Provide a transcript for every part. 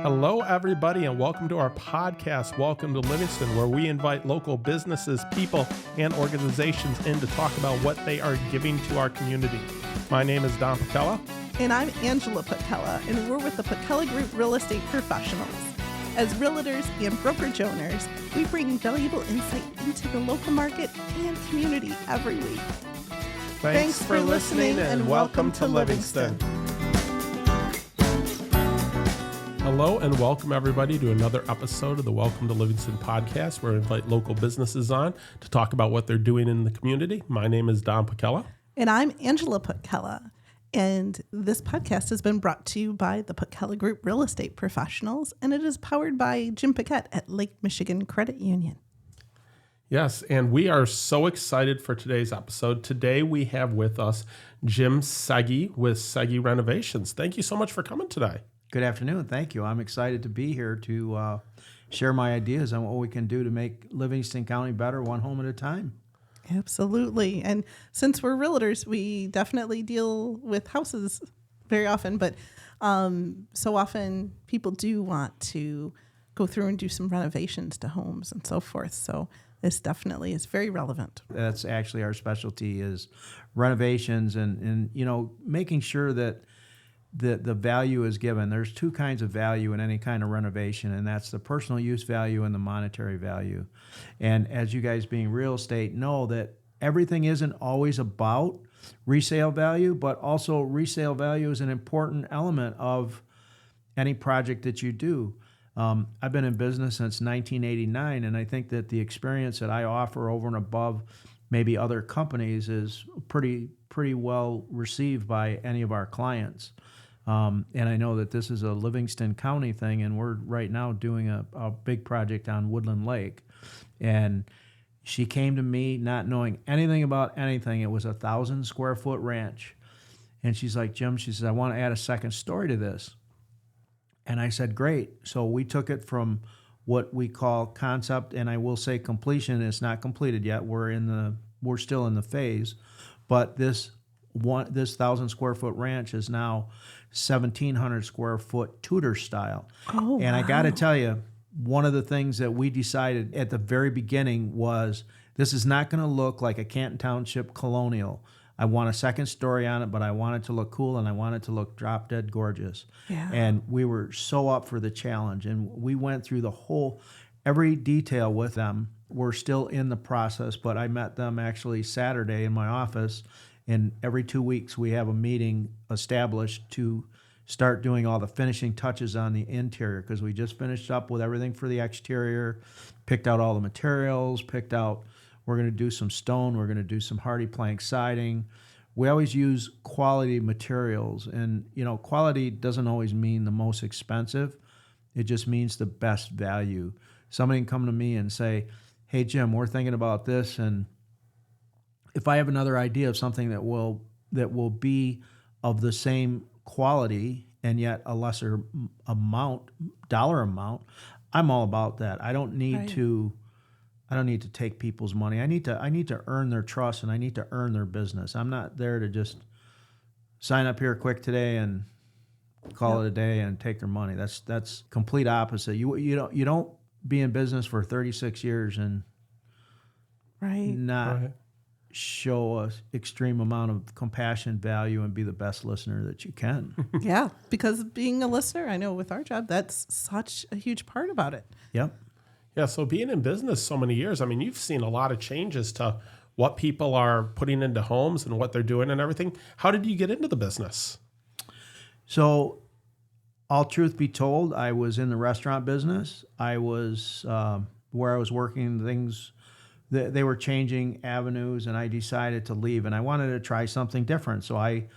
Hello, everybody, and welcome to our podcast, Welcome to Livingston, where we invite local businesses, people, and organizations in to talk about what they are giving to our community. My name is Don Putkela. And I'm Angela Putkela, and we're with the Putkela Group Real Estate Professionals. As realtors and brokerage owners, we bring valuable insight into the local market and community every week. Thanks for listening, and welcome to Livingston. Hello, and welcome, everybody, to another episode of the Welcome to Livingston podcast, where we invite local businesses on to talk about what they're doing in the community. My name is Don Putkela. And I'm Angela Putkela. And this podcast has been brought to you by the Putkela Group Real Estate Professionals, and it is powered by Jim Paquette at Lake Michigan Credit Union. Yes, and we are so excited for today's episode. Today we have with us Jim Seghi with Seghi Renovations. Thank you so much for coming today. Good afternoon. Thank you. I'm excited to be here to share my ideas on what we can do to make Livingston County better, one home at a time. Absolutely. And since we're realtors, we definitely deal with houses very often, but so often people do want to go through and do some renovations to homes and so forth. So this definitely is very relevant. That's actually our specialty, is renovations and you know, making sure that the value is given. There's two kinds of value in any kind of renovation, and that's the personal use value and the monetary value. And as you guys being real estate know, that everything isn't always about resale value, but also resale value is an important element of any project that you do. I've been in business since 1989, and I think that the experience that I offer over and above maybe other companies is pretty well received by any of our clients. And I know that this is a Livingston County thing, and we're right now doing a big project on Woodland Lake. And she came to me not knowing anything about anything. It was a 1,000 square foot ranch. And she's like, Jim, she says, I want to add a second story to this. And I said, great. So we took it from what we call concept, and I will say completion. It's not completed yet. We're still in the phase, but this 1,000 square foot ranch is now 1,700 square foot Tudor style. Oh, and wow. I got to tell you, one of the things that we decided at the very beginning was this is not going to look like a Canton Township colonial. I want a second story on it, but I want it to look cool, and I want it to look drop dead gorgeous. Yeah. And we were so up for the challenge, and we went through every detail with them. We're still in the process, but I met them actually Saturday in my office. And every 2 weeks, we have a meeting established to start doing all the finishing touches on the interior, because we just finished up with everything for the exterior, picked out all the materials, we're going to do some stone, we're going to do some hardy plank siding. We always use quality materials. And, you know, quality doesn't always mean the most expensive. It just means the best value. Somebody can come to me and say, hey, Jim, we're thinking about this, and if I have another idea of something that will be of the same quality and yet a lesser dollar amount, I'm all about that. I don't need to take people's money. I need to earn their trust, and I need to earn their business. I'm not there to just sign up here quick today and call it a day and take their money. That's complete opposite. You don't be in business for 36 years and not show an extreme amount of compassion, value, and be the best listener that you can. Yeah, because being a listener, I know with our job, that's such a huge part about it. Yep. Yeah, so being in business so many years, I mean, you've seen a lot of changes to what people are putting into homes and what they're doing and everything. How did you get into the business? So, all truth be told, I was in the restaurant business. I was where I was working, things, they were changing avenues, and I decided to leave, and I wanted to try something different. So and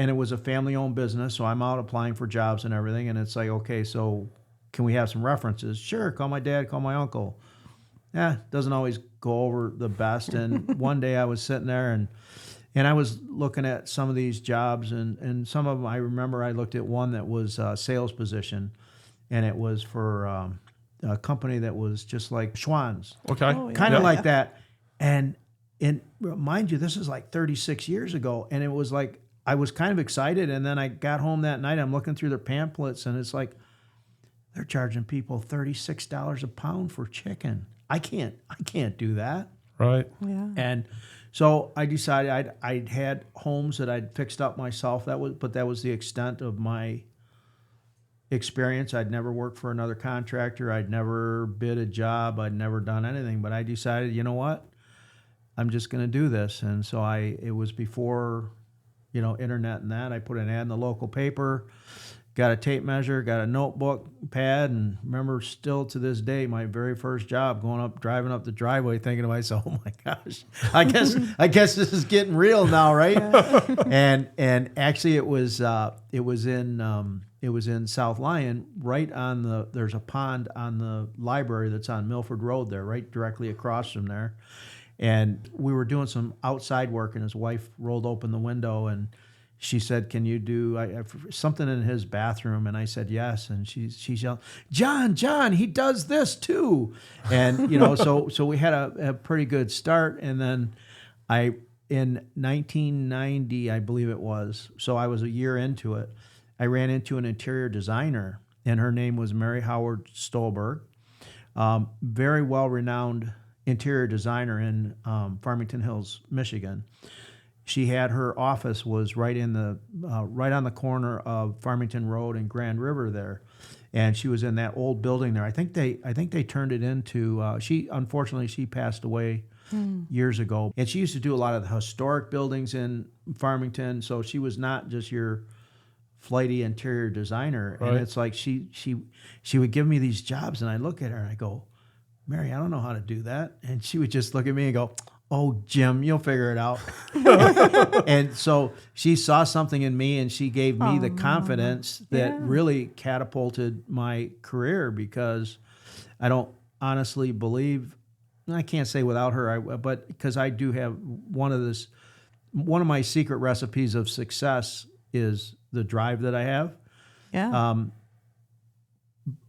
it was a family-owned business, so I'm out applying for jobs and everything, and it's like, okay, so can we have some references? Sure, call my dad, call my uncle. Doesn't always go over the best. And one day I was sitting there and I was looking at some of these jobs, and some of them, I remember I looked at one that was a sales position, and it was for a company that was just like Schwann's. Okay. Oh, yeah. Kind of like that. And mind you, this is like 36 years ago, and it was like I was kind of excited, and then I got home that night, I'm looking through their pamphlets, and it's like, they're charging people $36 a pound for chicken. I can't do that. Right. Yeah. And so I decided I'd had homes that I'd fixed up myself. That was the extent of my experience. I'd never worked for another contractor. I'd never bid a job. I'd never done anything. But I decided, you know what? I'm just going to do this. And so it was before, internet and that. I put an ad in the local paper, got a tape measure, got a notebook, pad, and remember still to this day my very first job driving up the driveway, thinking to myself, "Oh my gosh, I guess this is getting real now, right?" Yeah. And actually it was in South Lyon, right on there's a pond on the library that's on Milford Road there, right directly across from there. And we were doing some outside work, and his wife rolled open the window, and she said, "Can you do something in his bathroom?" And I said, "Yes." And she's yelling, John, he does this too." And, so we had a pretty good start. And then in 1990, I believe it was, so I was a year into it, I ran into an interior designer, and her name was Mary Howard Stolberg, very well-renowned interior designer in Farmington Hills, Michigan. She had her office was right on the corner of Farmington Road and Grand River there, and she was in that old building there. I think they turned it into. Unfortunately she passed away years ago, and she used to do a lot of the historic buildings in Farmington. So she was not just your flighty interior designer. Right. And it's like she would give me these jobs, and I look at her and I go, "Mary, I don't know how to do that." And she would just look at me and go, "Oh, Jim, you'll figure it out." And so she saw something in me, and she gave me the confidence that really catapulted my career, because I don't honestly believe, I can't say without her, but because I do have one of my secret recipes of success is the drive that I have. Yeah.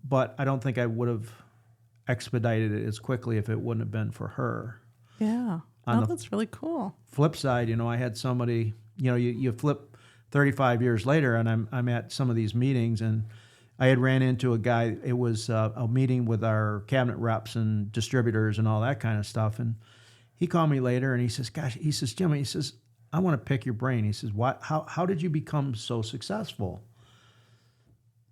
But I don't think I would have expedited it as quickly if it wouldn't have been for her. Yeah. That's really cool. Flip side, I had somebody, you flip 35 years later, and I'm at some of these meetings, and I had ran into a guy. It was a meeting with our cabinet reps and distributors and all that kind of stuff. And he called me later, and he says, "Jim," he says, "I want to pick your brain." He says, how did you become so successful?"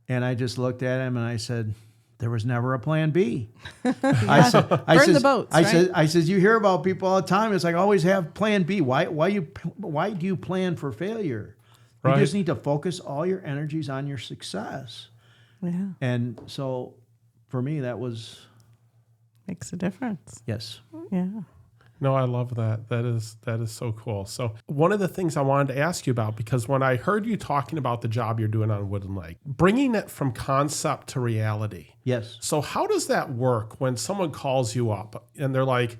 And I just looked at him and I said, "There was never a plan B." I said, the boats. I said, "You hear about people all the time. It's like, always have plan B. Why do you plan for failure? You just need to focus all your energies on your success." Yeah. And so for me, that makes a difference. Yes. Yeah. No, I love that. That is so cool. So one of the things I wanted to ask you about, because when I heard you talking about the job you're doing on Woodland Lake, bringing it from concept to reality. Yes. So how does that work when someone calls you up and they're like,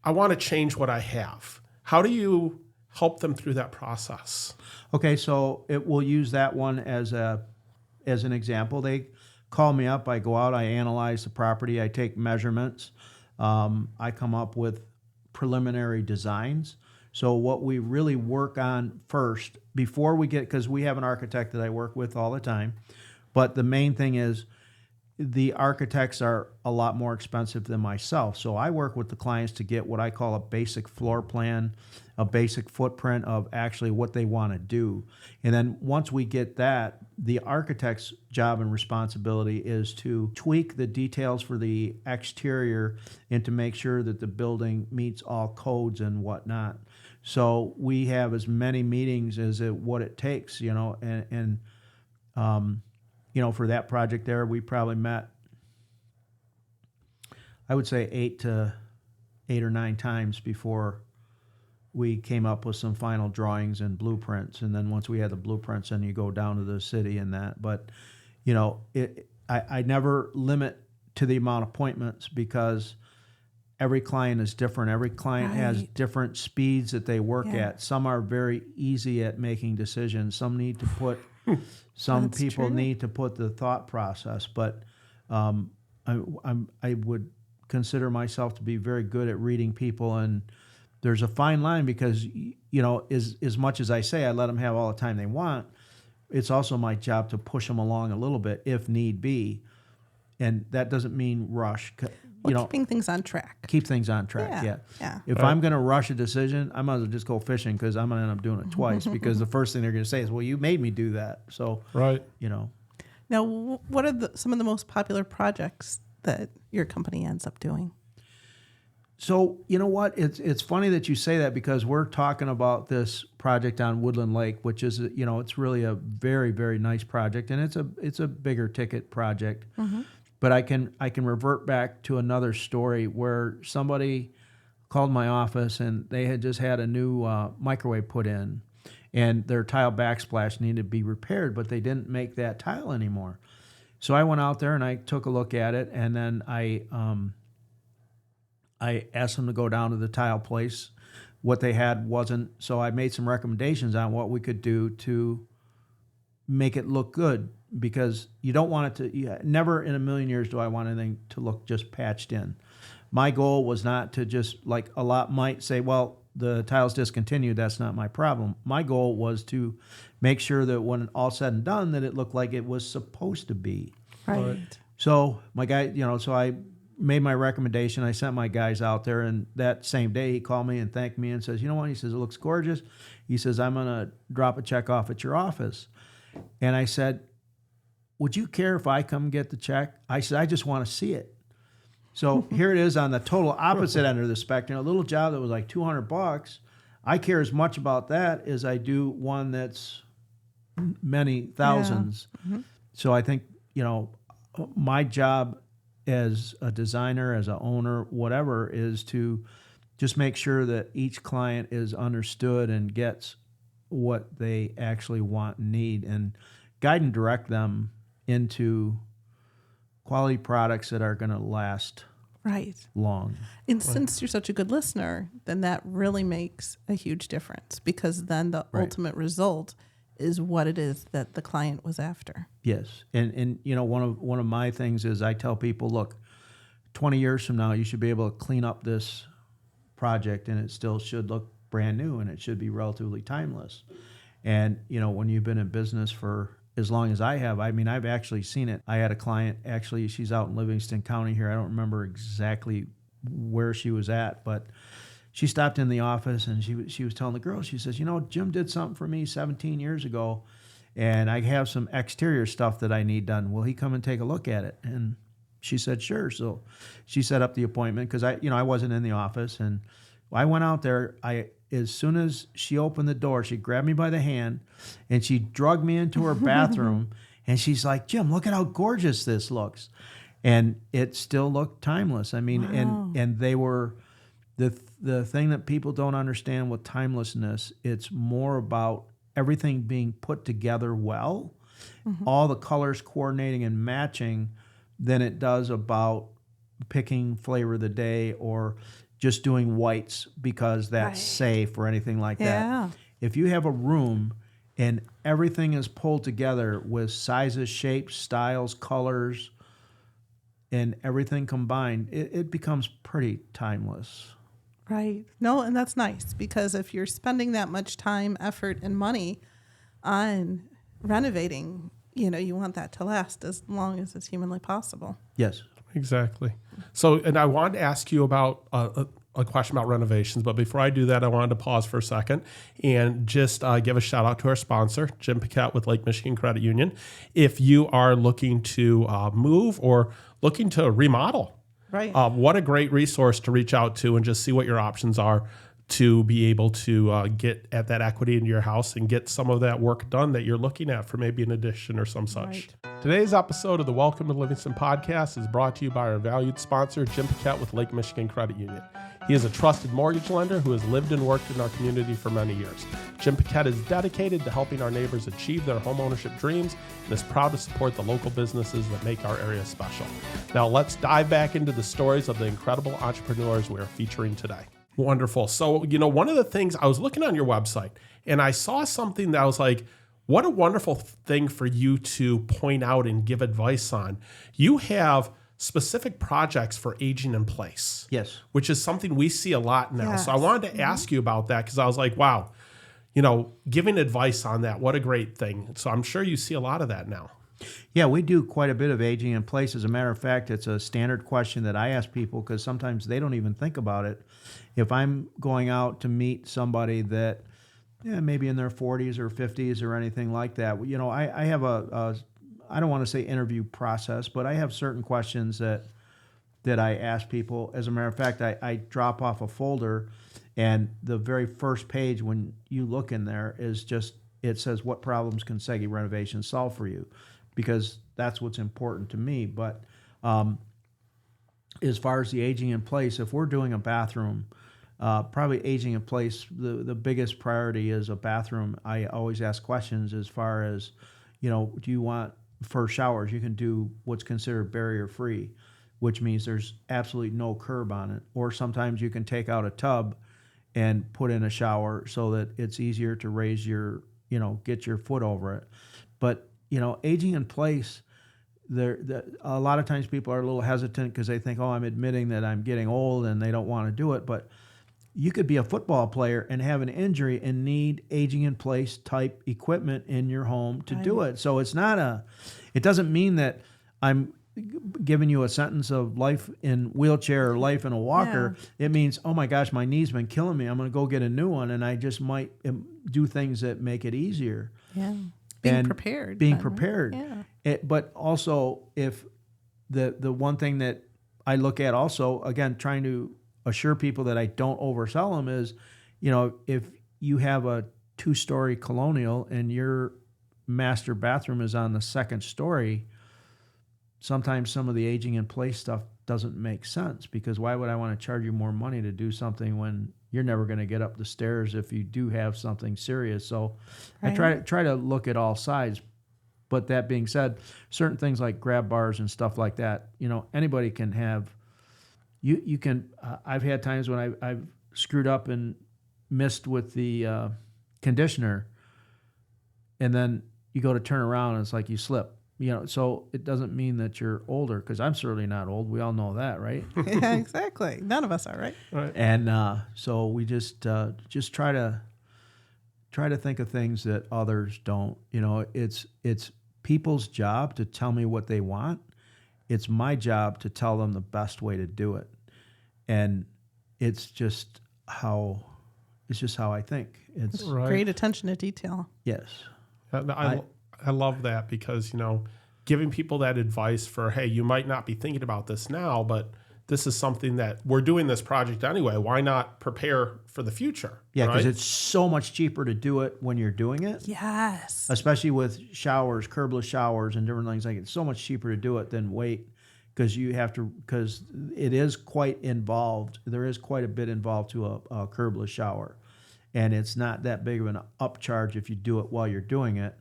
"I want to change what I have"? How do you help them through that process? Okay, so we'll use that one as an example. They call me up, I go out, I analyze the property, I take measurements, I come up with preliminary designs. So what we really work on first, before we get, because we have an architect that I work with all the time, but the main thing is the architects are a lot more expensive than myself. So I work with the clients to get what I call a basic floor plan, a basic footprint of actually what they want to do. And then once we get that, the architect's job and responsibility is to tweak the details for the exterior and to make sure that the building meets all codes and whatnot. So we have as many meetings as what it takes, and for that project there, we probably met, I would say 8 or 9 times before we came up with some final drawings and blueprints. And then once we had the blueprints, then you go down to the city and that. But, I never limit to the amount of appointments, because every client is different. Every client has different speeds that they work at. Some are very easy at making decisions. Some need to put, some people need to put the thought process. But I would consider myself to be very good at reading people, and there's a fine line, because as much as I say I let them have all the time they want, it's also my job to push them along a little bit if need be. and that doesn't mean rush. Keeping things on track. Keep things on track. Yeah. If I'm going to rush a decision, I might as well just go fishing because I'm going to end up doing it twice because the first thing they're going to say is, well, you made me do that. So, right. Now, what are some of the most popular projects that your company ends up doing? So, you know what? It's funny that you say that because we're talking about this project on Woodland Lake, which is, it's really a very, very nice project, and it's a bigger ticket project. Mm-hmm. But I can revert back to another story where somebody called my office and they had just had a new microwave put in, and their tile backsplash needed to be repaired, but they didn't make that tile anymore. So I went out there and I took a look at it, and then I asked them to go down to the tile place. What they had wasn't, so I made some recommendations on what we could do to make it look good, because you don't want it to, never in a million years do I want anything to look just patched in. My goal was not to just, like a lot might say, well, the tile's discontinued, that's not my problem. My goal was to make sure that when all said and done, that it looked like it was supposed to be. Right. So my guy, so I made my recommendation. I sent my guys out there, and that same day he called me and thanked me and says, you know what? He says, it looks gorgeous. He says, I'm going to drop a check off at your office. And I said, would you care if I come get the check? I said, I just want to see it. So here it is on the total opposite end of the spectrum. A little job that was like $200. I care as much about that as I do one that's many thousands. Yeah. Mm-hmm. So I think, my job as a designer, as an owner, whatever, is to just make sure that each client is understood and gets what they actually want and need, and guide and direct them into quality products that are going to last long. And since you're such a good listener, then that really makes a huge difference, because then the ultimate result is what it is that the client was after. Yes. And one of my things is I tell people, look, 20 years from now, you should be able to clean up this project and it still should look brand new, and it should be relatively timeless. And, when you've been in business for as long as I have, I've actually seen it. I had a client, actually, she's out in Livingston County here. I don't remember exactly where she was at, but she stopped in the office and she was telling the girls, she says, Jim did something for me 17 years ago, and I have some exterior stuff that I need done. Will he come and take a look at it? And she said, sure. So she set up the appointment because I wasn't in the office, and I went out there. As soon as she opened the door, she grabbed me by the hand and she dragged me into her bathroom and she's like, Jim, look at how gorgeous this looks. And it still looked timeless. Wow. And they were the thing that people don't understand with timelessness, it's more about everything being put together well, all the colors coordinating and matching, than it does about picking flavor of the day or just doing whites because that's safe or anything like that. If you have a room and everything is pulled together with sizes, shapes, styles, colors, and everything combined, it becomes pretty timeless. Right. No, and that's nice, because if you're spending that much time, effort, and money on renovating, you want that to last as long as it's humanly possible. Yes. Exactly. So, and I wanted to ask you about a question about renovations, but before I do that, I wanted to pause for a second and just give a shout out to our sponsor, Jim Paquette with Lake Michigan Credit Union. If you are looking to move or looking to remodel, what a great resource to reach out to and just see what your options are to be able to get at that equity into your house and get some of that work done that you're looking at for maybe an addition or some such. Today's episode of the Welcome to Livingston podcast is brought to you by our valued sponsor, Jim Paquette with Lake Michigan Credit Union. He is a trusted mortgage lender who has lived and worked in our community for many years. Jim Paquette is dedicated to helping our neighbors achieve their homeownership dreams and is proud to support the local businesses that make our area special. Now let's dive back into the stories of the incredible entrepreneurs we are featuring today. Wonderful. So, one of the things, I was looking on your website and I saw something that I was like, what a wonderful thing for you to point out and give advice on. You have specific projects for aging in place. Yes. Which is something we see a lot now. Yes. So I wanted to ask you about that because I was like, wow, giving advice on that, what a great thing. So I'm sure you see a lot of that now. Yeah, we do quite a bit of aging in place. As a matter of fact, it's a standard question that I ask people because sometimes they don't even think about it. If I'm going out to meet somebody that maybe in their 40s or 50s or anything like that, I have I don't want to say interview process, but I have certain questions that I ask people. As a matter of fact, I drop off a folder, and the very first page when you look in there is just, it says, what problems can Seghi Renovations solve for you? Because that's what's important to me. But as far as the aging in place, if we're doing a bathroom, probably aging in place, the biggest priority is a bathroom. I always ask questions as far as, do you want, for showers, you can do what's considered barrier-free, which means there's absolutely no curb on it. Or sometimes you can take out a tub and put in a shower so that it's easier to raise your, get your foot over it. But aging in place, a lot of times people are a little hesitant because they think, I'm admitting that I'm getting old, and they don't want to do it. But you could be a football player and have an injury and need aging in place type equipment in your home to do it. So it doesn't mean that I'm giving you a sentence of life in wheelchair or life in a walker. Yeah. It means, oh my gosh, my knee's been killing me. I'm going to go get a new one, and I just might do things that make it easier. Yeah. Being prepared. Yeah. But also, if the one thing that I look at also, again, trying to assure people that I don't oversell them is, if you have a 2-story colonial and your master bathroom is on the 2nd story, sometimes some of the aging in place stuff doesn't make sense, because why would I want to charge you more money to do something when you're never going to get up the stairs if you do have something serious? So right. I try to look at all sides. But that being said, certain things like grab bars and stuff like that, anybody can have. You can. I've had times when I've screwed up and missed with the conditioner, and then you go to turn around and it's like you slip. So it doesn't mean that you're older, because I'm certainly not old. We all know that, right? Yeah, exactly. None of us are, right? Right. And so we just try to think of things that others don't. It's people's job to tell me what they want. It's my job to tell them the best way to do it. And it's just how I think. It's right. Great attention to detail. Yes. I love that, because, giving people that advice for, hey, you might not be thinking about this now, but this is something that we're doing this project anyway. Why not prepare for the future? Yeah, because it's so much cheaper to do it when you're doing it. Yes. Especially with showers, curbless showers and different things. Like, it's so much cheaper to do it than wait, because it is quite involved. There is quite a bit involved to a curbless shower. And it's not that big of an upcharge if you do it while you're doing it.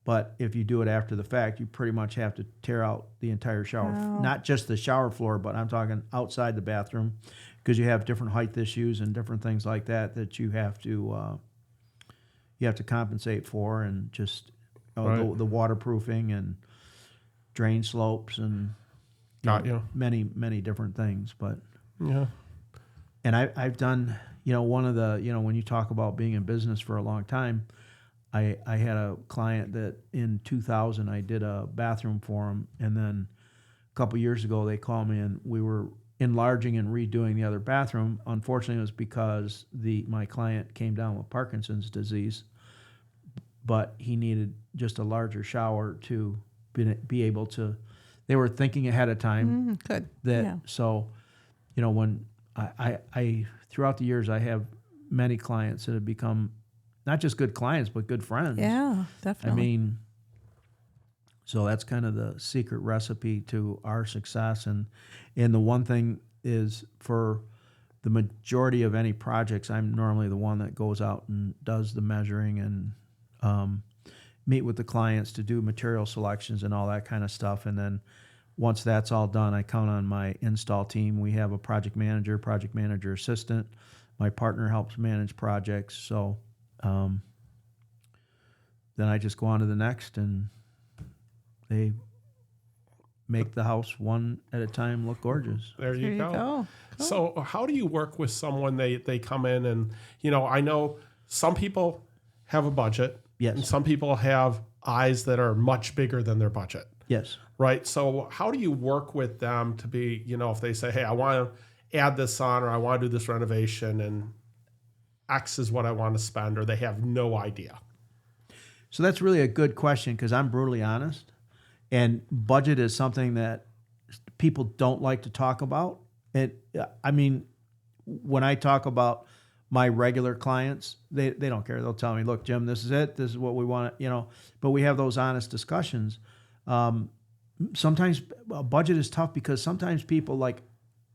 But if you do it after the fact, you pretty much have to tear out the entire shower, not just the shower floor, but I'm talking outside the bathroom, because you have different height issues and different things like that you have to compensate for, and just the waterproofing and drain slopes and many different things. But yeah, and I've done one of the when you talk about being in business for a long time. I had a client that in 2000 I did a bathroom for him, and then a couple years ago they called me and we were enlarging and redoing the other bathroom. Unfortunately, it was because my client came down with Parkinson's disease, but he needed just a larger shower to be able to. They were thinking ahead of time. Good. So, when I throughout the years I have many clients that have become not just good clients, but good friends. Yeah, definitely. I mean, so that's kind of the secret recipe to our success. And the one thing is, for the majority of any projects, I'm normally the one that goes out and does the measuring and meet with the clients to do material selections and all that kind of stuff. And then once that's all done, I count on my install team. We have a project manager assistant. My partner helps manage projects. So then I just go on to the next, and they make the house one at a time look gorgeous. There you go. Cool. So how do you work with someone? They come in and, I know some people have a budget. Yes. And some people have eyes that are much bigger than their budget. Yes. Right. So how do you work with them to be, if they say, hey, I want to add this on, or I want to do this renovation and X is what I want to spend, or they have no idea? So that's really a good question, because I'm brutally honest. And budget is something that people don't like to talk about. When I talk about my regular clients, they don't care. They'll tell me, look, Jim, this is it. This is what we want, but we have those honest discussions. Sometimes a budget is tough because sometimes people, like,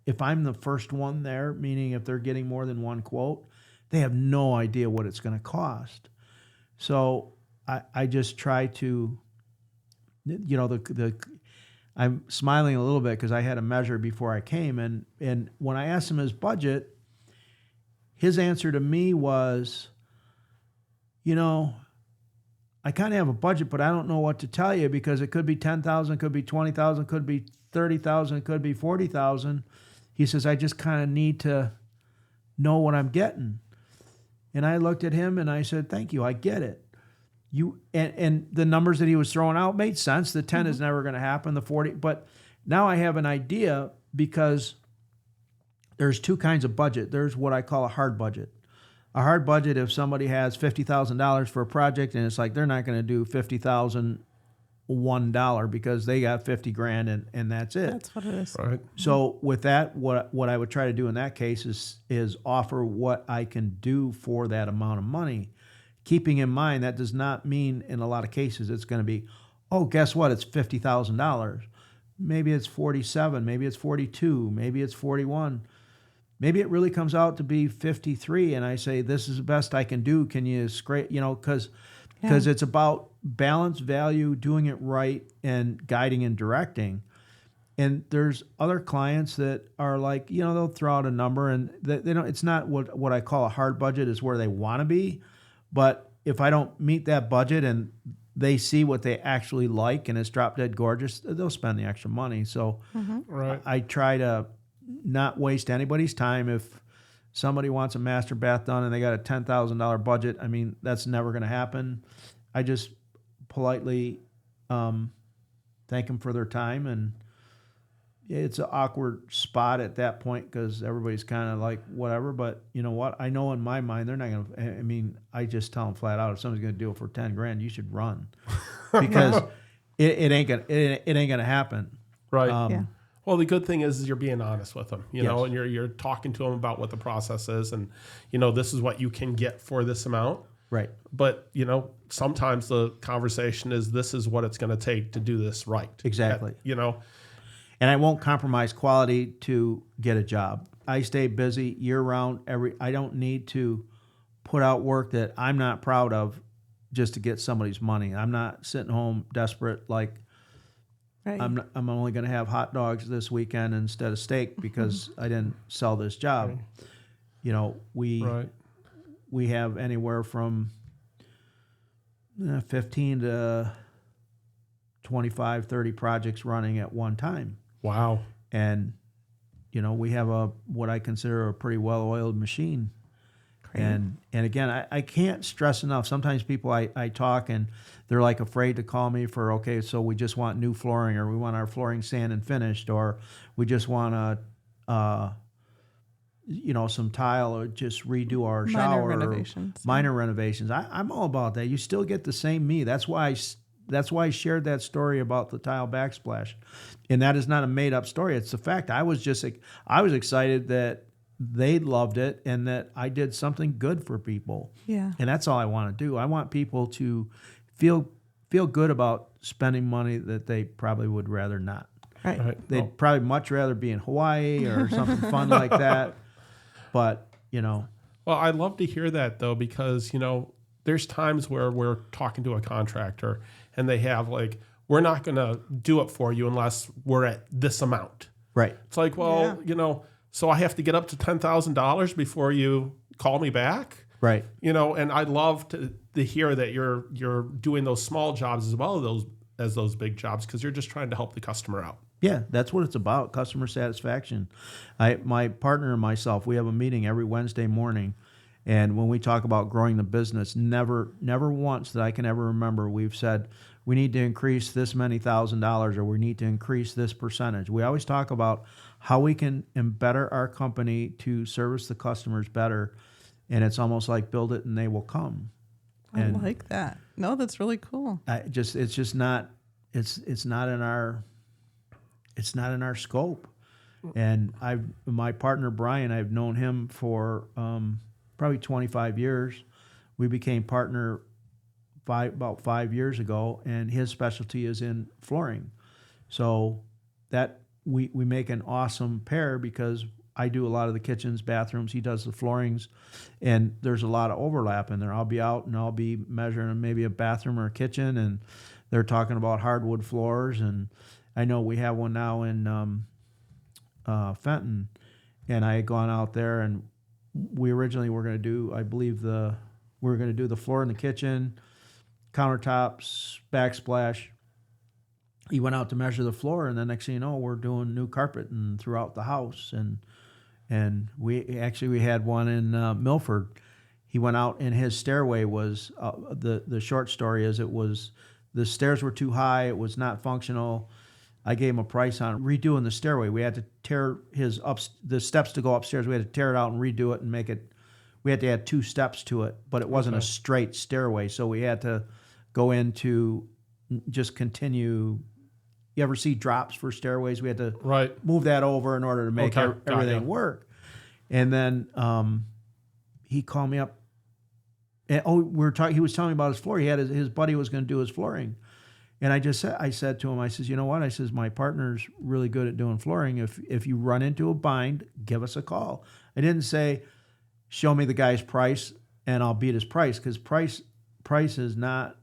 if I'm the first one there, meaning if they're getting more than one quote, they have no idea what it's going to cost. So I just try to, I'm smiling a little bit because I had a measure before I came, and when I asked him his budget, his answer to me was, I kind of have a budget, but I don't know what to tell you, because it could be 10,000, could be 20,000, could be 30,000, could be 40,000. He says, I just kind of need to know what I'm getting. And I looked at him and I said, thank you, I get it. And the numbers that he was throwing out made sense. The 10 is never going to happen, the 40, but now I have an idea, because there's two kinds of budget. There's what I call a hard budget. A hard budget, if somebody has $50,000 for a project and it's like they're not going to do $50,001 because they got 50 grand and that's it. That's what it is. Right. So with that, what I would try to do in that case is offer what I can do for that amount of money, keeping in mind that does not mean in a lot of cases it's going to be, oh, guess what? It's $50,000. Maybe it's 47, maybe it's 42, maybe it's 41. Maybe it really comes out to be 53, and I say, this is the best I can do. Can you scrape, because it's about balance, value, doing it right, and guiding and directing. And there's other clients that are like, they'll throw out a number, and they don't. It's not what I call a hard budget is where they want to be. But if I don't meet that budget and they see what they actually like and it's drop dead gorgeous, they'll spend the extra money. So Right. I try to not waste anybody's time. If somebody wants a master bath done and they got a $10,000 budget, that's never going to happen. I just politely thank them for their time, and it's an awkward spot at that point because everybody's kind of like whatever. But you know what? I know in my mind they're not going to. I just tell them flat out, if somebody's going to do it for 10 grand, you should run, because it ain't gonna happen. Right. Yeah. Well, the good thing is you're being honest with them, Yes. and you're talking to them about what the process is, and this is what you can get for this amount. Right. But sometimes the conversation is, this is what it's going to take to do this right. Exactly. And I won't compromise quality to get a job. I stay busy year round. I don't need to put out work that I'm not proud of just to get somebody's money. I'm not sitting home desperate like, Right. I'm only going to have hot dogs this weekend instead of steak because I didn't sell this job. right. We have anywhere from 15 to 25, 30 projects running at one time. Wow. And, we have what I consider a pretty well-oiled machine. Great. And again, I can't stress enough. Sometimes people I talk and they're like afraid to call me for, okay, so we just want new flooring, or we want our flooring sand and finished, or we just want some tile, or just redo our shower. Minor renovations. I'm all about that. You still get the same me. That's why I shared that story about the tile backsplash. And that is not a made up story. It's the fact. I was excited that they loved it and that I did something good for people. Yeah. And that's all I want to do. I want people to feel good about spending money that they probably would rather not. Right. Right. They'd probably much rather be in Hawaii or something fun like that. But, Well, I love to hear that, though, because, there's times where we're talking to a contractor and they have like, we're not going to do it for you unless we're at this amount. right. It's like, well, so I have to get up to $10,000 before you call me back. Right. And I'd love to hear that you're doing those small jobs as well as those big jobs, because you're just trying to help the customer out. Yeah, that's what it's about, customer satisfaction. My partner and myself, we have a meeting every Wednesday morning, And when we talk about growing the business, never once that I can ever remember we've said we need to increase this many $1,000 or we need to increase this percentage. We always talk about how we can better our company to service the customers better, and it's almost like build it and they will come. I like that. No, that's really cool. It's not in our scope. And my partner Brian, I've known him for probably 25 years. We became partner about 5 years ago, and his specialty is in flooring. So that we make an awesome pair because I do a lot of the kitchens, bathrooms, he does the floorings, and there's a lot of overlap in there. I'll be out and I'll be measuring maybe a bathroom or a kitchen, and they're talking about hardwood floors. And I know we have one now in Fenton, and I had gone out there, and we originally were going to do, I believe we were going to do the floor in the kitchen, countertops, backsplash. He went out to measure the floor, and the next thing you know, we're doing new carpet and throughout the house. And we had one in Milford. He went out, and his stairway was the short story is the stairs were too high. It was not functional. I gave him a price on redoing the stairway. We had to tear the steps to go upstairs. We had to tear it out and redo it and make it. We had to add 2 steps to it, but it wasn't a straight stairway. So we had to go into just continue. You ever see drops for stairways? We had to move that over in order to make everything work. And then he called me up. And, he was telling me about his floor. He had his buddy was going to do his flooring. And I said to him, I says, you know what? I says, my partner's really good at doing flooring. If you run into a bind, give us a call. I didn't say, show me the guy's price and I'll beat his price, because price is not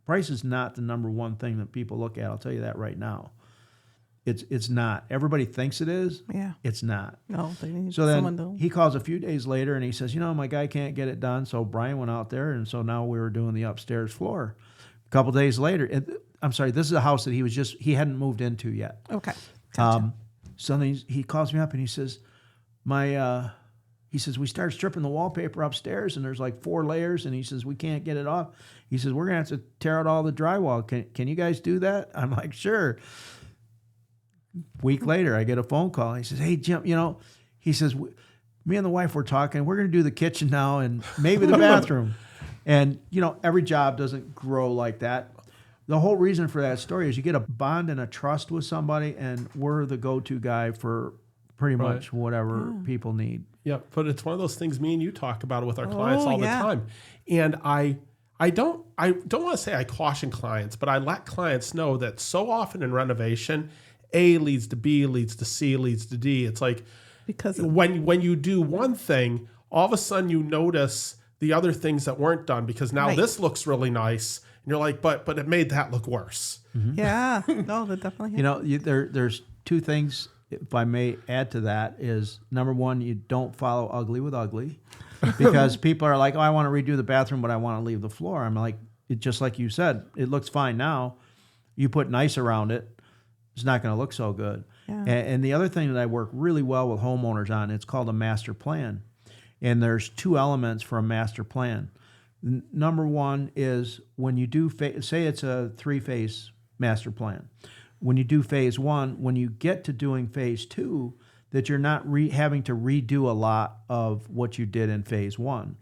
the number one thing that people look at. I'll tell you that right now. It's not. Everybody thinks it is. Yeah. It's not. No, they need so someone then to. he calls a few days later and he says, my guy can't get it done. So Brian went out there, and so now we were doing the upstairs floor. A couple days later, this is a house that he hadn't moved into yet. Okay. Gotcha. So then he calls me up and he says, we started stripping the wallpaper upstairs, and there's like 4 layers, and he says, we can't get it off. He says, we're going to have to tear out all the drywall. Can you guys do that? I'm like, sure. Week later, I get a phone call. He says, hey, Jim, he says, me and the wife were talking. We're going to do the kitchen now and maybe the bathroom. And, every job doesn't grow like that. The whole reason for that story is you get a bond and a trust with somebody, and we're the go-to guy for pretty much whatever people need. Yeah, but it's one of those things me and you talk about with our clients all the time. And I don't want to say I caution clients, but I let clients know that so often in renovation, A leads to B, leads to C, leads to D. It's like because when you do one thing, all of a sudden you notice the other things that weren't done, because now this looks really nice. And you're like, but it made that look worse. Mm-hmm. Yeah, no, that definitely. There's 2 things, if I may add to that, is number one, you don't follow ugly with ugly, because people are like, oh, I want to redo the bathroom, but I want to leave the floor. I'm like, just like you said, it looks fine now. You put nice around it, it's not going to look so good. Yeah. And the other thing that I work really well with homeowners on, it's called a master plan. And there's 2 elements for a master plan. Number one is when you do, say it's a 3-phase master plan. When you do phase 1, when you get to doing phase 2, that you're not having to redo a lot of what you did in phase 1.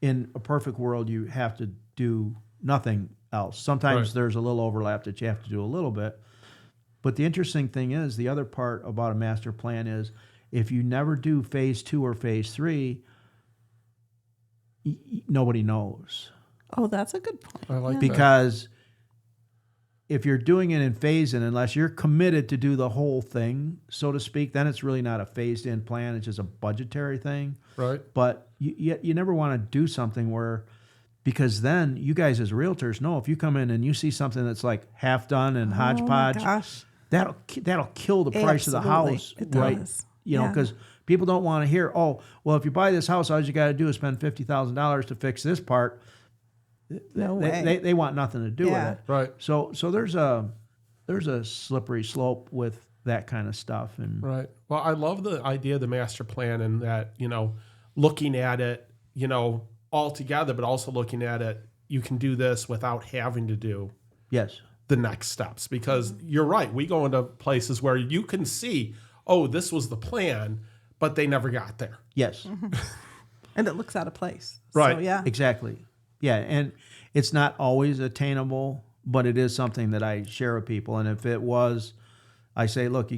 In a perfect world, you have to do nothing else. Sometimes there's a little overlap that you have to do a little bit. But the interesting thing is, the other part about a master plan is, if you never do phase 2 or phase 3, nobody knows. Oh, that's a good point. I like that. Because if you're doing it in phase in, unless you're committed to do the whole thing, so to speak, then it's really not a phased-in plan. It's just a budgetary thing. Right. But you never want to do something where, because then you guys as realtors know, if you come in and you see something that's like half done and hodgepodge, that'll kill the price of the house. It does. Because people don't want to hear, oh, well, if you buy this house, all you got to do is spend $50,000 to fix this part. No way. They want nothing to do with it. Right. So there's a slippery slope with that kind of stuff. And right. Well, I love the idea of the master plan, and that, looking at it all together, but also looking at it, you can do this without having to do Yes. the next steps. Because you're right, we go into places where you can see, oh, this was the plan, but they never got there. Yes. And it looks out of place. Right. So, yeah. Exactly. Yeah, and it's not always attainable, but it is something that I share with people. And if it was, I say, look,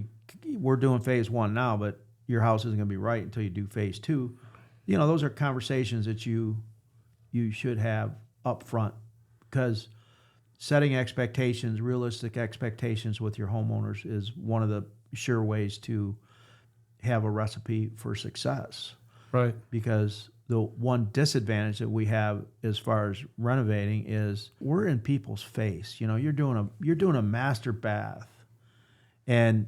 we're doing phase 1 now, but your house isn't going to be right until you do phase 2. Those are conversations that you should have up front, because setting expectations, realistic expectations with your homeowners is one of the sure ways to have a recipe for success. Right. Because the one disadvantage that we have as far as renovating is we're in people's face. You're doing a master bath, and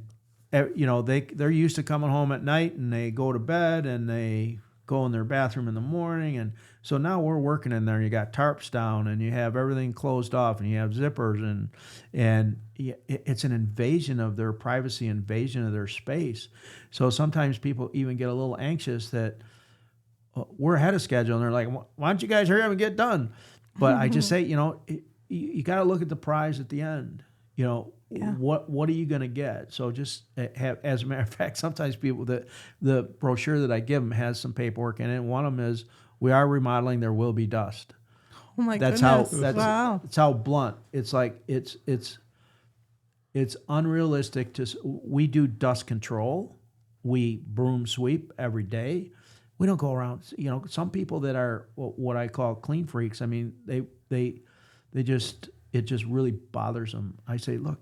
they're used to coming home at night and they go to bed and they go in their bathroom in the morning, and so now we're working in there. You got tarps down and you have everything closed off and you have zippers, and it's an invasion of their privacy, invasion of their space. So sometimes people even get a little anxious that we're ahead of schedule, and they're like, why don't you guys hurry up and get done? But I just say, you got to look at the prize at the end. What are you going to get? So just have, as a matter of fact, sometimes people, the brochure that I give them has some paperwork in it. And one of them is, we are remodeling, there will be dust. Oh my That's goodness. wow. That's how blunt. It's like, it's unrealistic we do dust control. We broom sweep every day. We don't go around, some people that are what I call clean freaks. I mean, it just really bothers them. I say, look,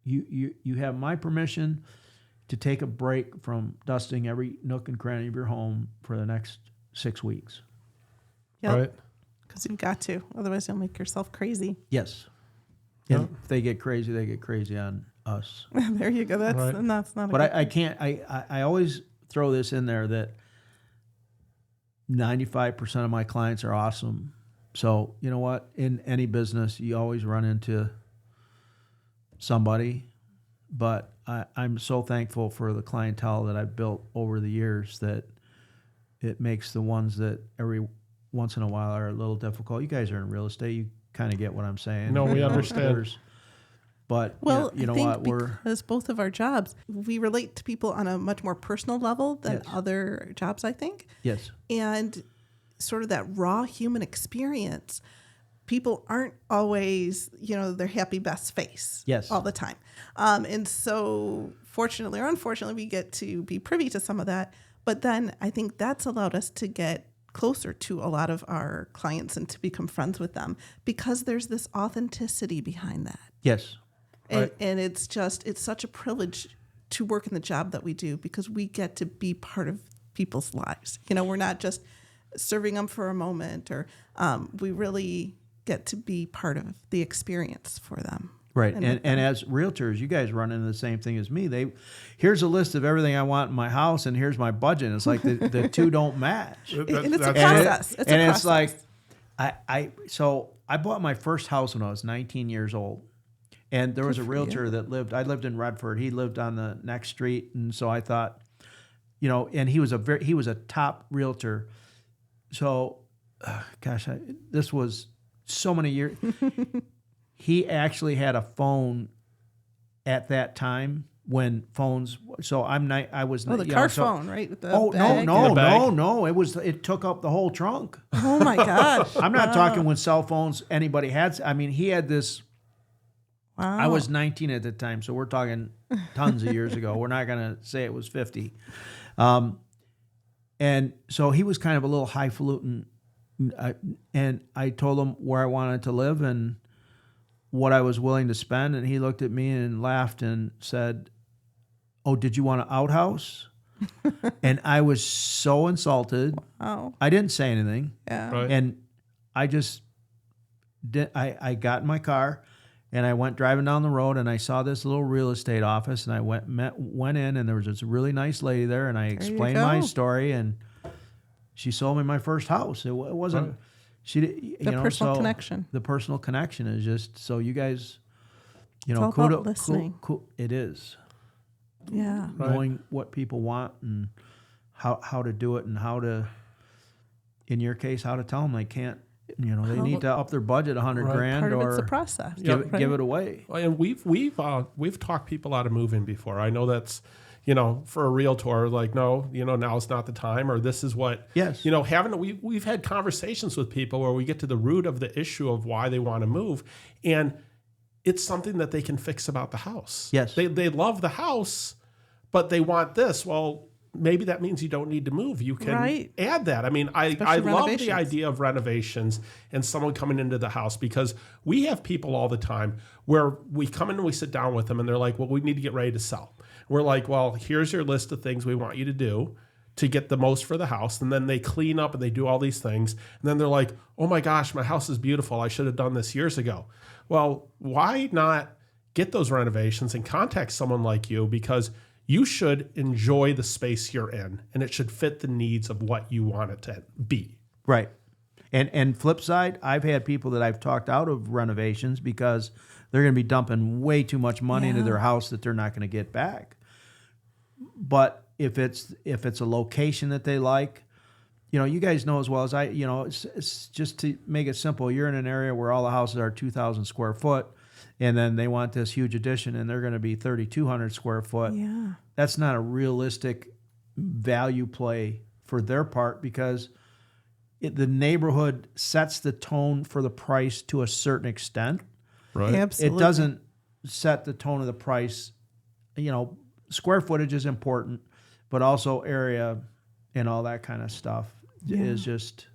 you have my permission to take a break from dusting every nook and cranny of your home for the next 6 weeks. Yep. Right. Because you've got to. Otherwise, you'll make yourself crazy. Yes. And if they get crazy, they get crazy on us. There you go. That's Right. and that's not. But I can't. I always throw this in there that 95% of my clients are awesome. So you know what? In any business, you always run into somebody. But I'm so thankful for the clientele that I've built over the years that it makes the ones that every once in a while are a little difficult. You guys are in real estate. You kind of get what I'm saying. No, we understand. But well, you know I think what? because both of our jobs, we relate to people on a much more personal level than Yes. other jobs, I think. Yes. And sort of that raw human experience, people aren't always, their happy best face Yes. all the time. And so fortunately or unfortunately, we get to be privy to some of that. But then I think that's allowed us to get closer to a lot of our clients and to become friends with them because there's this authenticity behind that. Yes. And it's such a privilege to work in the job that we do because we get to be part of people's lives. We're not just serving them for a moment or we really get to be part of the experience for them. Right. And as realtors, you guys run into the same thing as me. Here's a list of everything I want in my house and here's my budget. And it's like the two don't match. And it's a process. It's like, so I bought my first house when I was 19 years old. And there was a realtor that I lived in Redford. He lived on the next street. And so I thought, and he was a top realtor. So, this was so many years. He actually had a phone at that time when phones. So I was. Oh, the car phone, right? With the bag. No. It took up the whole trunk. Oh my gosh! I'm not talking when cell phones anybody had. I mean, he had this. Wow. I was 19 at the time, so we're talking tons of years ago. We're not going to say it was 50. And so he was kind of a little highfalutin. And I told him where I wanted to live and what I was willing to spend. And he looked at me and laughed and said, "Oh, did you want an outhouse?" And I was so insulted. Wow. I didn't say anything. Yeah. Right. And I just did. I got in my car and I went driving down the road and I saw this little real estate office and I went in and there was this really nice lady there and I explained my story and she sold me my first house. It wasn't. Right. The personal connection. The personal connection is just so you guys, it's all about listening. It is. Yeah. Knowing what people want and how to do it and how to in your case, how to tell them they can't. They need to up their budget $100 grand, Part of or it's the process. give it away. And we've talked people out of moving before. I know that's, for a realtor, like, no, now is not the time, or this is what, Yes. we've had conversations with people where we get to the root of the issue of why they want to move, and it's something that they can fix about the house. Yes. They love the house, but they want this. Well, maybe that means you don't need to move. You can add that. I mean, I love the idea of renovations and someone coming into the house, because we have people all the time where we come in and we sit down with them and they're like, well, we need to get ready to sell. We're like, well, here's your list of things we want you to do to get the most for the house. And then they clean up and they do all these things. And then they're like, oh my gosh, my house is beautiful. I should have done this years ago. Well, why not get those renovations and contact someone like you? Because you should enjoy the space you're in, and it should fit the needs of what you want it to be. Right. And flip side, I've had people that I've talked out of renovations because they're going to be dumping way too much money into their house that they're not going to get back. But if it's a location that they like, you guys know as well as I, it's just to make it simple. You're in an area where all the houses are 2,000 square foot. And then they want this huge addition, and they're going to be 3,200 square foot. Yeah. That's not a realistic value play for their part, because the neighborhood sets the tone for the price to a certain extent. Right. Absolutely. It doesn't set the tone of the price. Square footage is important, but also area and all that kind of stuff is just...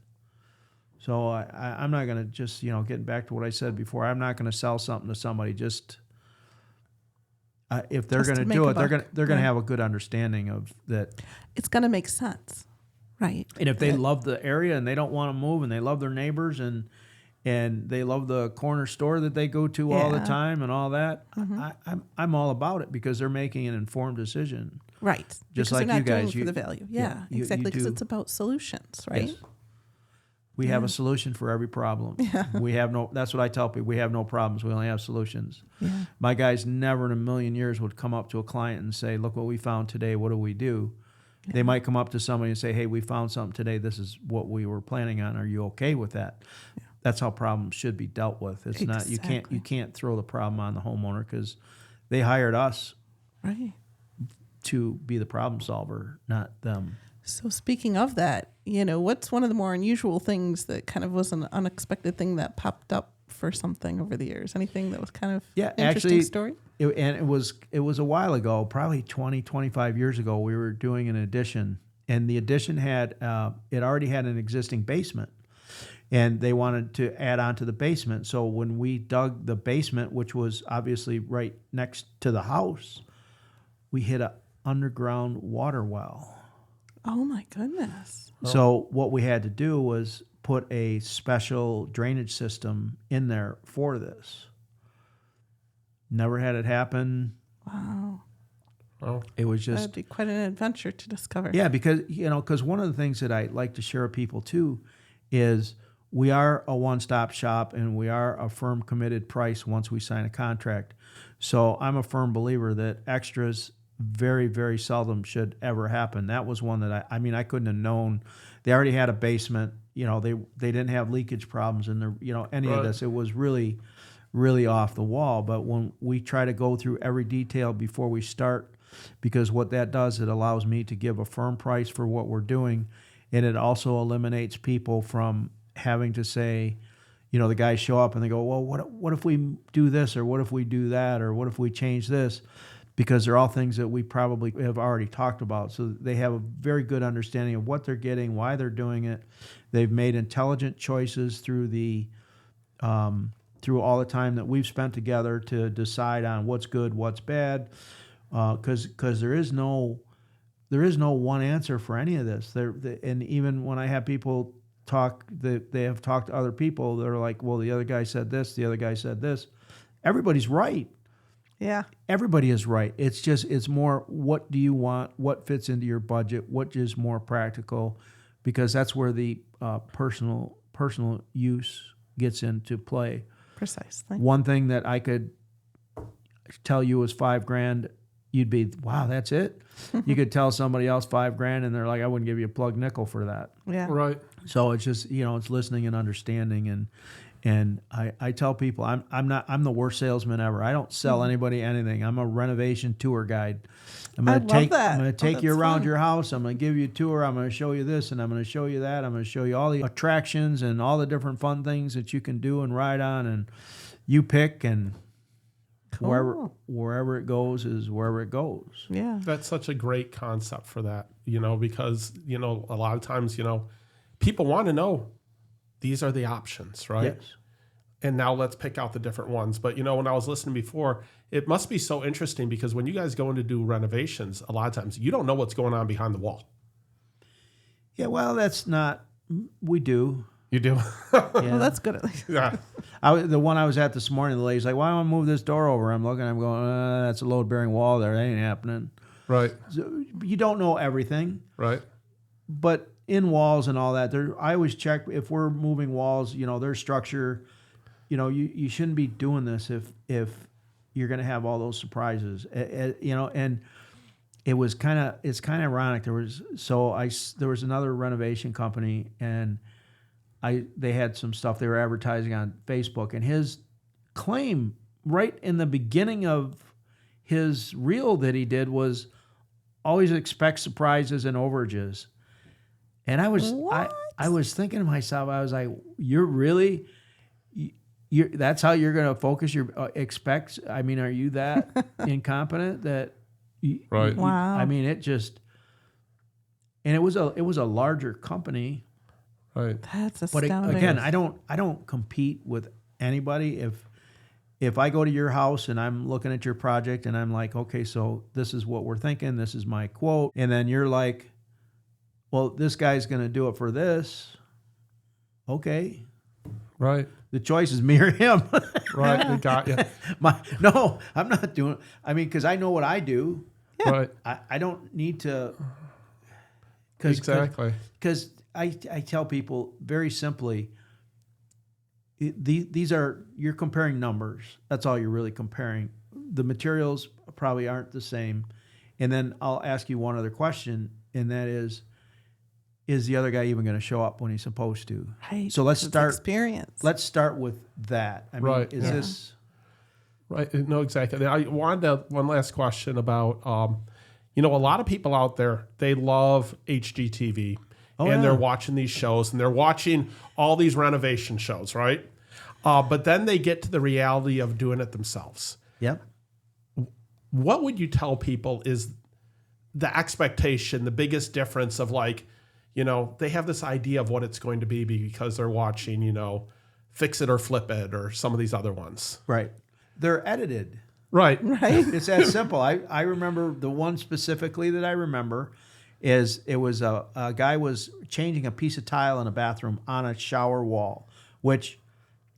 So I'm not going to just, getting back to what I said before, I'm not going to sell something to somebody just if they're going to do it, they're going to have a good understanding of that. It's going to make sense, right? And if they love the area and they don't want to move, and they love their neighbors, and they love the corner store that they go to all the time and all that, I'm all about it, because they're making an informed decision. Right. Just because like they're you not guys. doing for the value. Yeah, exactly. Because it's about solutions, right? Yes. We have a solution for every problem. Yeah. That's what I tell people. We have no problems. We only have solutions. Yeah. My guys never in a million years would come up to a client and say, look what we found today. What do we do? Yeah. They might come up to somebody and say, hey, we found something today. This is what we were planning on. Are you okay with that? Yeah. That's how problems should be dealt with. It's not, you can't throw the problem on the homeowner, because they hired us to be the problem solver, not them. So speaking of that, what's one of the more unusual things that kind of was an unexpected thing that popped up for something over the years? Anything that was kind of interesting story? It was a while ago, probably 20, 25 years ago, we were doing an addition, and the addition had, it already had an existing basement, and they wanted to add on to the basement. So when we dug the basement, which was obviously right next to the house, we hit an underground water well. Oh my goodness. So what we had to do was put a special drainage system in there for this. Never had it happen. Wow. Oh. It was just... That'd be quite an adventure to discover. Yeah, because one of the things that I like to share with people too is we are a one-stop shop, and we are a firm committed price once we sign a contract. So I'm a firm believer that extras very, very seldom should ever happen. That was one that I couldn't have known. They already had a basement. They didn't have leakage problems in there. Any of this. It was really, really off the wall. But when we try to go through every detail before we start, because what that does, it allows me to give a firm price for what we're doing, and it also eliminates people from having to say, the guys show up and they go, well, what if we do this, or what if we do that, or what if we change this? Because they're all things that we probably have already talked about. So they have a very good understanding of what they're getting, why they're doing it. They've made intelligent choices through through all the time that we've spent together to decide on what's good, what's bad. Because there is no one answer for any of this. And even when I have people talk, they have talked to other people, they're like, well, the other guy said this, the other guy said this. Everybody's right. Yeah. Everybody is right. It's more, what do you want? What fits into your budget? What is more practical? Because that's where the personal use gets into play. Precisely. One thing that I could tell you is $5,000 you'd be, wow, that's it. You could tell somebody else $5,000 and they're like, I wouldn't give you a plug nickel for that. Yeah. Right. So it's just, it's listening and understanding. And I tell people I'm the worst salesman ever. I don't sell anybody anything. I'm a renovation tour guide. I'm going to take you around your house. I'm going to give you a tour. I'm going to show you this and I'm going to show you that. I'm going to show you all the attractions and all the different fun things that you can do and ride on, and you pick, and wherever it goes is wherever it goes. Yeah. That's such a great concept for that, because, a lot of times, people want to know these are the options, right? Yes. And now let's pick out the different ones. But, when I was listening before, it must be so interesting because when you guys go in to do renovations, a lot of times you don't know what's going on behind the wall. Yeah, well, that's not, we do. You do? Yeah. Well, that's good at least. Yeah. The one I was at this morning, the lady's like, why don't I move this door over? I'm looking, I'm going, that's a load-bearing wall there. That ain't happening. Right. So you don't know everything. Right. But in walls and all that, I always check if we're moving walls, their structure, you shouldn't be doing this if you're going to have all those surprises, and it's kind of ironic. There was another renovation company, and they had some stuff they were advertising on Facebook, and his claim right in the beginning of his reel that he did was always expect surprises and overages. And I was thinking to myself, I was like, that's how you're going to focus your expect. I mean, are you that incompetent that? Right. Wow. I mean, and it was a larger company. Right. That's But astounding. again, I don't compete with anybody. If I go to your house and I'm looking at your project and I'm like, okay, so this is what we're thinking, this is my quote, and then you're like, well, this guy's going to do it for this. Okay. Right. The choice is me or him. Right. We got you. No, I'm not doing it. I mean, because I know what I do. Yeah. Right. I don't need to. Exactly. Because I tell people very simply, you're comparing numbers. That's all you're really comparing. The materials probably aren't the same. And then I'll ask you one other question, and that is the other guy even going to show up when he's supposed to? Right. So let's It's start. experience. Let's start with that. I mean, Right. is this Right. No, exactly. I wanted one last question about, a lot of people out there, they love HGTV and they're watching these shows and they're watching all these renovation shows, right? But then they get to the reality of doing it themselves. Yep. What would you tell people is the expectation, the biggest difference of they have this idea of what it's going to be because they're watching, Fix It or Flip It or some of these other ones. Right. They're edited. Right. Right. It's that simple. I remember the one specifically that I remember is it was a guy was changing a piece of tile in a bathroom on a shower wall, which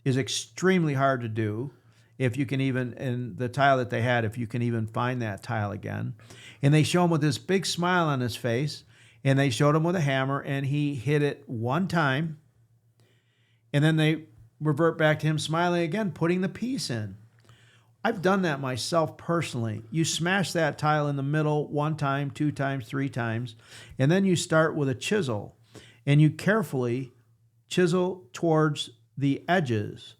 is extremely hard to do if you can even, and the tile that they had, if you can even find that tile again. And they show him with this big smile on his face, and they showed him with a hammer, and he hit it one time, and then they revert back to him smiling again, putting the piece in. I've done that myself personally. You smash that tile in the middle one time, 2 times, 3 times, and then you start with a chisel, and you carefully chisel towards the edges.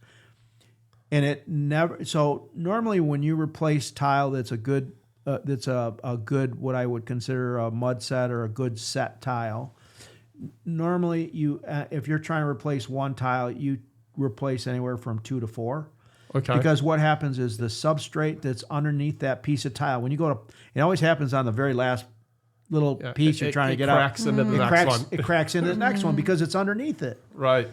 And it never. So normally, when you replace tile that's a good, what I would consider a mud set or a good set tile. Normally, if you're trying to replace one tile, you replace anywhere from 2 to 4. Okay. Because what happens is the substrate that's underneath that piece of tile, when you go to, it always happens on the very last little piece you're trying to get out. Into the next one. It cracks into the next one because it's underneath it. Right.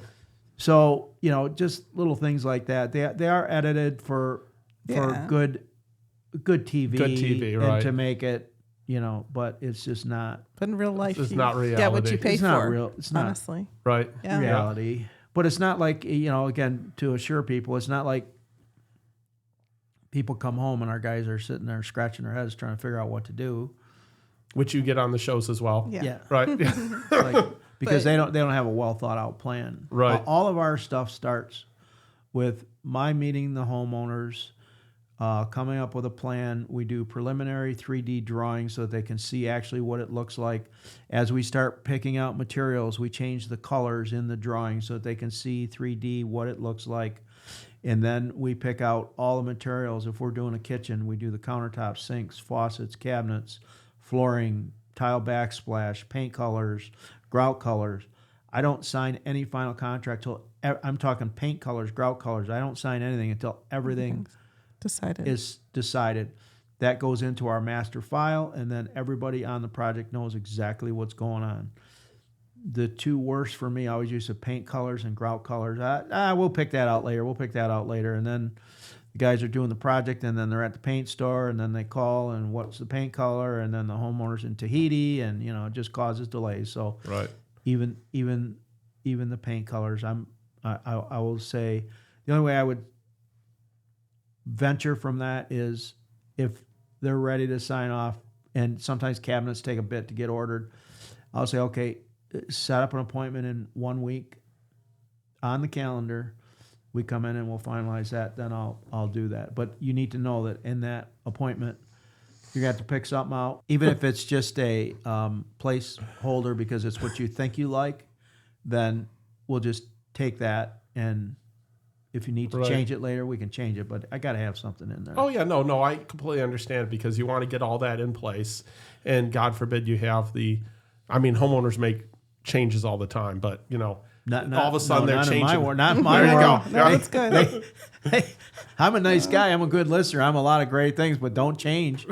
So, just little things like that. They are edited for good TV. Good TV, right. And to make it, but it's just not. But in real life, It's you not reality. get what you pay It's for. not real. It's not honestly. Right. Yeah. reality. But it's not like, again, to assure people, it's not like people come home and our guys are sitting there scratching their heads trying to figure out what to do. Which you get on the shows as well. Yeah. Right. Because they don't have a well thought out plan. Right. All of our stuff starts with my meeting the homeowners, coming up with a plan. We do preliminary 3D drawings so that they can see actually what it looks like. As we start picking out materials, we change the colors in the drawing so that they can see 3D what it looks like. And then we pick out all the materials. If we're doing a kitchen, we do the countertops, sinks, faucets, cabinets, flooring, tile backsplash, paint colors, grout colors. I don't sign any final contract till I'm talking paint colors, grout colors. I don't sign anything until everything is decided. That goes into our master file, and then everybody on the project knows exactly what's going on. The two worst for me, I always use the paint colors and grout colors. We'll pick that out later. And then the guys are doing the project, and then they're at the paint store, and then they call, and what's the paint color? And then the homeowner's in Tahiti, and it just causes delays. So right. Even the paint colors, I will say the only way I would venture from that is if they're ready to sign off, and sometimes cabinets take a bit to get ordered. I'll say, okay, set up an appointment in 1 week on the calendar. We come in and we'll finalize that. Then I'll do that. But you need to know that in that appointment, you're going to have to pick something out, even if it's just a placeholder because it's what you think you like. Then we'll just take that, and if you need to change it later, we can change it. But I got to have something in there. Oh yeah, no, I completely understand, because you want to get all that in place, and God forbid you have homeowners make changes all the time, but all of a sudden they're changing. Not in my world. No, that's good. I'm a nice guy. I'm a good listener. I'm a lot of great things, but don't change.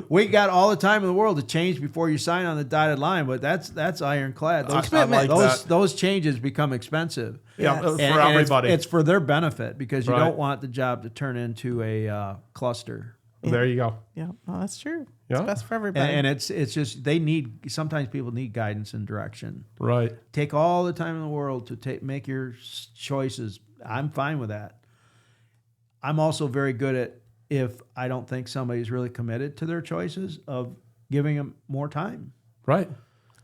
We got all the time in the world to change before you sign on the dotted line, but that's ironclad. Those changes become expensive. Yeah, Yes. for everybody. It's for their benefit, because you don't want the job to turn into a cluster. There you go. Yeah, well, that's true. Yeah. It's best for everybody. And it's just sometimes people need guidance and direction. Right. Take all the time in the world to make your choices. I'm fine with that. I'm also very good at, if I don't think somebody's really committed to their choices, of giving them more time. Right.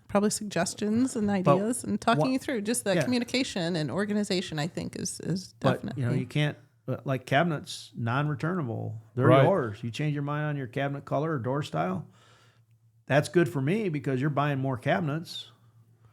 Probably suggestions and ideas and talking you through. Just that communication and organization, I think, is definitely. But you can't, like cabinets, non-returnable. They're Right. yours. You change your mind on your cabinet color or door style, that's good for me because you're buying more cabinets.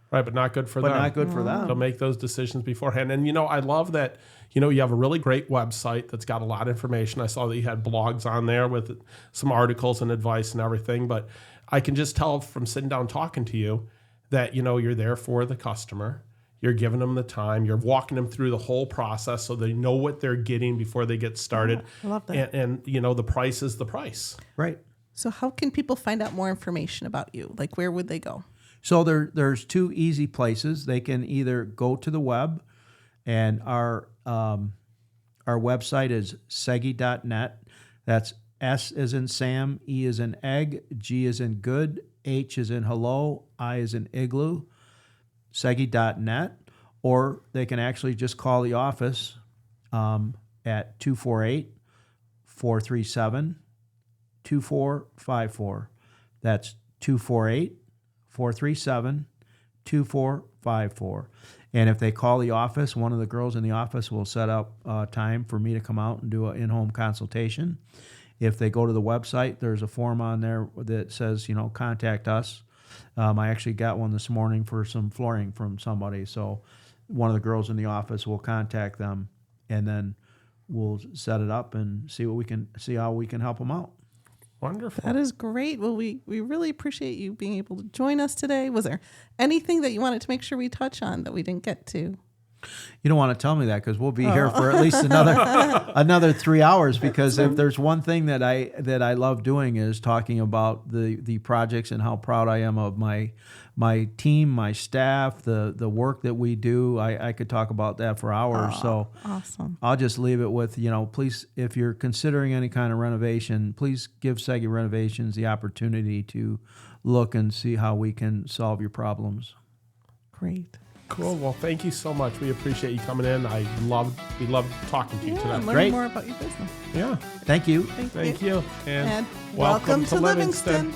Right, but not good for them. But not good for them. So make those decisions beforehand. And, I love that, you have a really great website that's got a lot of information. I saw that you had blogs on there with some articles and advice and everything. But I can just tell from sitting down talking to you that, you're there for the customer. You're giving them the time. You're walking them through the whole process so they know what they're getting before they get started. I love that. And the price is the price. Right. So how can people find out more information about you? Like, where would they go? So there's two easy places. They can either go to the web, and our website is seghi.net. That's S as in Sam, E as in egg, G as in good, H as in hello, I as in igloo, seghi.net. Or they can actually just call the office at 248-437-2454. That's 248-437-2454. And if they call the office, one of the girls in the office will set up time for me to come out and do an in-home consultation. If they go to the website, there's a form on there that says, contact us. I actually got one this morning for some flooring from somebody. So one of the girls in the office will contact them, and then we'll set it up and see how we can help them out. Wonderful. That is great. Well, we really appreciate you being able to join us today. Was there anything that you wanted to make sure we touch on that we didn't get to? You don't want to tell me that, because we'll be here for at least another 3 hours. Because if there's one thing that I love doing is talking about the projects and how proud I am of my team, my staff, the work that we do. I could talk about that for hours. So awesome. I'll just leave it with, please, if you're considering any kind of renovation, please give Seghi Renovations the opportunity to look and see how we can solve your problems. Great. Cool. Well, thank you so much. We appreciate you coming in. We love talking to you today. And learning Great. more about your business. Yeah. Thank you. Thank you. And welcome to Livingston.